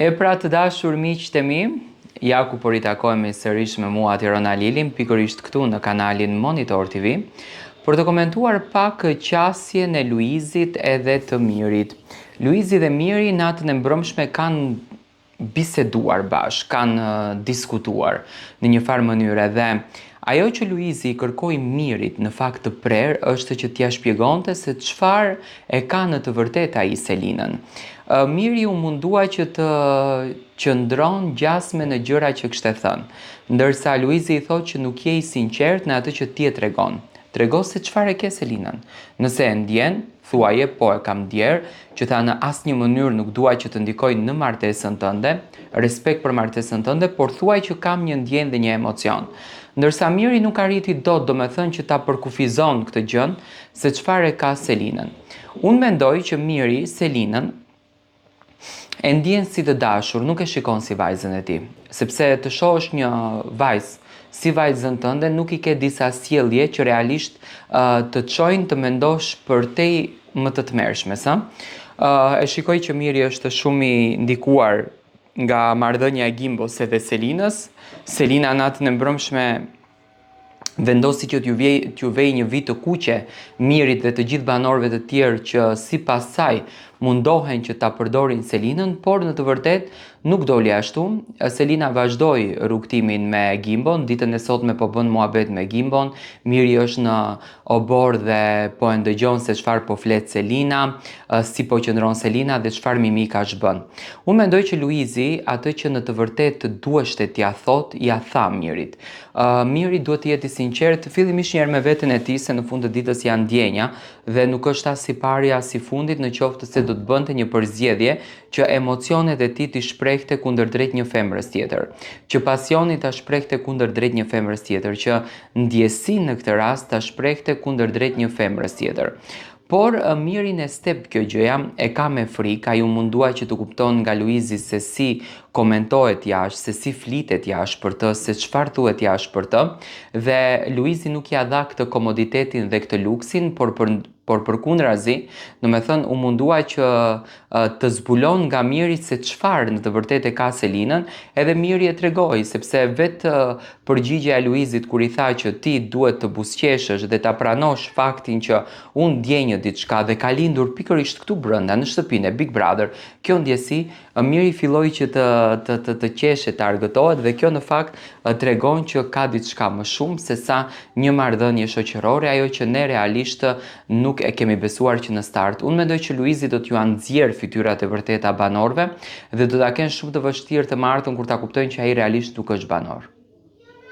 E pra të dashur miqtë e mi, ja ku po ritakojmë sërish me mua Tirona Lilin, pikërisht këtu në kanalin Monitor TV, për të komentuar pak qasjen e Luizit edhe të Mirit. Luizi dhe Miri natën e mbrëmshme kanë biseduar bashkë, kanë diskutuar në një farë mënyrë dhe ajo që Luizi i kërkoi Mirit në fakt të prerë është që t'ia shpjegonte se çfarë e ka në të vërtetë ai Selinën. Miri u mundua që të qëndron gjasme në gjëra që kishte thënë, ndërsa Luizi i thotë që nuk je i sinqert në atë që ti e tregon. Trego se çfarë e ke Selinën. Nëse e ndjen, thuaje po e kam ndjer, që tha në asnjë mënyrë nuk dua që të ndikoj në martesën tënde, respekt për martesën tënde, por thuaj që kam një ndjenjë dhe një emocion. Ndërsa Miri nuk arriti dot, domethënë që ta përkufizon këtë gjën se çfarë e ka Selinën. Unë mendoj që Miri Selinën e ndjen si të dashur, nuk e shikon si vajzën e tij, sepse të shohësh një vajzë si vajzën tënde nuk i ke disa sjellje që realisht të çojnë të mendosh për te më të tmerrshme, sa? E shikoj që Miri është shumë i ndikuar nga marrëdhënia e Gimbos edhe Selinës. Selina natën e mbrëmshme vendosi që t'ju vej një vit të kuqe Mirit dhe të gjithë banorëve të tjerë që sipas saj mundohen që ta përdorin Selinën, por në të vërtetë nuk doli ashtu. Selina vazhdoi rrugtimin me Gimbon, ditën e sotme po bën muhabet me Gimbon. Miri është në obor dhe po e ndëgjon se çfarë po flet Selina, si po qëndron Selina dhe çfarë mimikash bën. Unë mendoj që Luizi atë që në të vërtetë duheshte t'ia thot, ja tha Mirit. Miri duhet të jetë i sinqert, fillimisht një herë me veten e tij, se në fund të ditës janë ndjenja dhe nuk është as si pari as si fundit, në qoftë se do të bënte një përzgjedhje që emocionet e tij t'i shprehte kundërdrejt një femrës tjetër, që pasioni ta shprehte kundërdrejt një femrës tjetër, që ndjesi në këtë rast ta shprehte kundërdrejt një femrës tjetër. Por Mirin e step kjo gjëja, e ka me frikë, ai u mundua që të kupton nga Luizi se si komentohet jashtë, se si flitet jashtë për të, se çfarë thuhet jashtë për të, dhe Luizi nuk ja dha këtë komoditetin dhe këtë luksin, por përkundrazi, domethënë u mundua që të zbulon nga Miri se çfarë në të vërtetë ka Selinën, edhe Miri e tregoi, sepse vetë përgjigjja e Luizit kur i tha që ti duhet të buzëqeshësh dhe ta pranosh faktin që unë ndjenjë diçka dhe ka lindur pikërisht këtu brenda në shtëpinë e Big Brother, kjo ndjesi, Miri filloi që të qeshe, të argëtohet, dhe kjo në fakt tregon që ka diçka më shumë se sa një marrëdhënie shoqërore, ajo që ne realisht nuk e kemi besuar që në start. Unë mendoj që Luizi do t'ju nxjerrë fytyrat e vërteta banorëve dhe do ta kenë shumë të vështirë të martën kur ta kuptojnë që ai realisht nuk është banor.